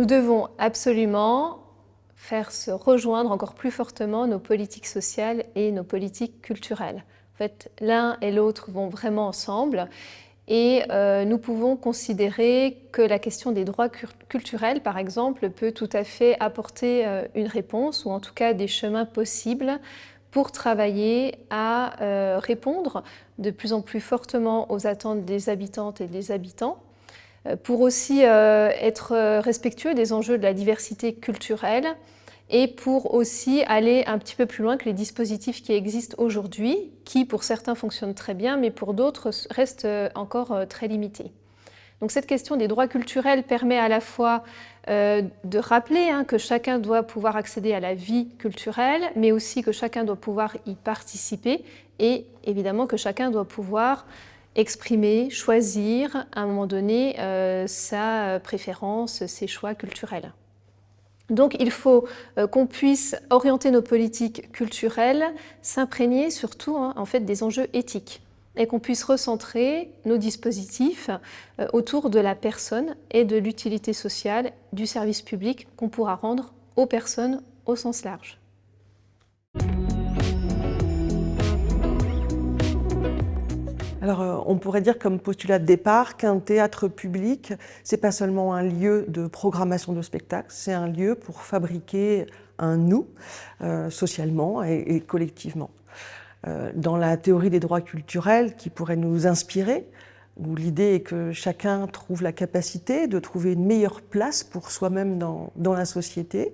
nous devons absolument faire se rejoindre encore plus fortement nos politiques sociales et nos politiques culturelles. En fait, l'un et l'autre vont vraiment ensemble et nous pouvons considérer que la question des droits culturels, par exemple, peut tout à fait apporter une réponse ou en tout cas des chemins possibles pour travailler à répondre de plus en plus fortement aux attentes des habitantes et des habitants, pour aussi être respectueux des enjeux de la diversité culturelle et pour aussi aller un petit peu plus loin que les dispositifs qui existent aujourd'hui, qui pour certains fonctionnent très bien, mais pour d'autres restent encore très limités. Donc cette question des droits culturels permet à la fois de rappeler que chacun doit pouvoir accéder à la vie culturelle, mais aussi que chacun doit pouvoir y participer et évidemment que chacun doit pouvoir exprimer, choisir à un moment donné sa préférence, ses choix culturels. Donc il faut qu'on puisse orienter nos politiques culturelles, s'imprégner surtout en fait des enjeux éthiques et qu'on puisse recentrer nos dispositifs autour de la personne et de l'utilité sociale du service public qu'on pourra rendre aux personnes au sens large. Alors, on pourrait dire comme postulat de départ qu'un théâtre public, c'est pas seulement un lieu de programmation de spectacles, c'est un lieu pour fabriquer un nous, socialement et collectivement. Dans la théorie des droits culturels qui pourrait nous inspirer, où l'idée est que chacun trouve la capacité de trouver une meilleure place pour soi-même dans la société,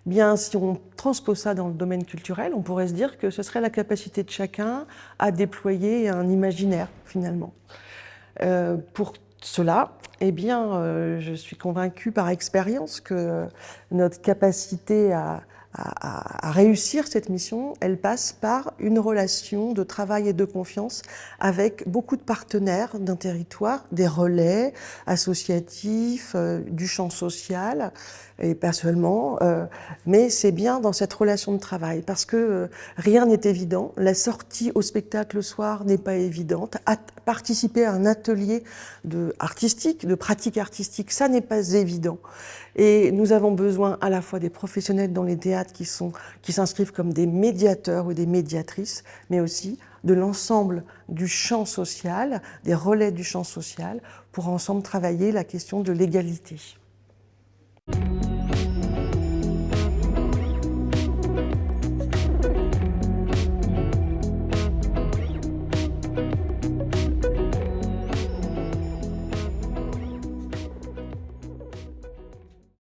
bien, si on transpose ça dans le domaine culturel, on pourrait se dire que ce serait la capacité de chacun à déployer un imaginaire, finalement. Pour cela, eh bien, je suis convaincue par expérience que notre capacité à réussir cette mission, elle passe par une relation de travail et de confiance avec beaucoup de partenaires d'un territoire, des relais associatifs, du champ social, et pas seulement, mais c'est bien dans cette relation de travail, parce que rien n'est évident. La sortie au spectacle le soir n'est pas évidente. Participer à un atelier artistique, de pratique artistique, ça n'est pas évident. Et nous avons besoin à la fois des professionnels dans les théâtres qui s'inscrivent comme des médiateurs ou des médiatrices, mais aussi de l'ensemble du champ social, des relais du champ social, pour ensemble travailler la question de l'égalité.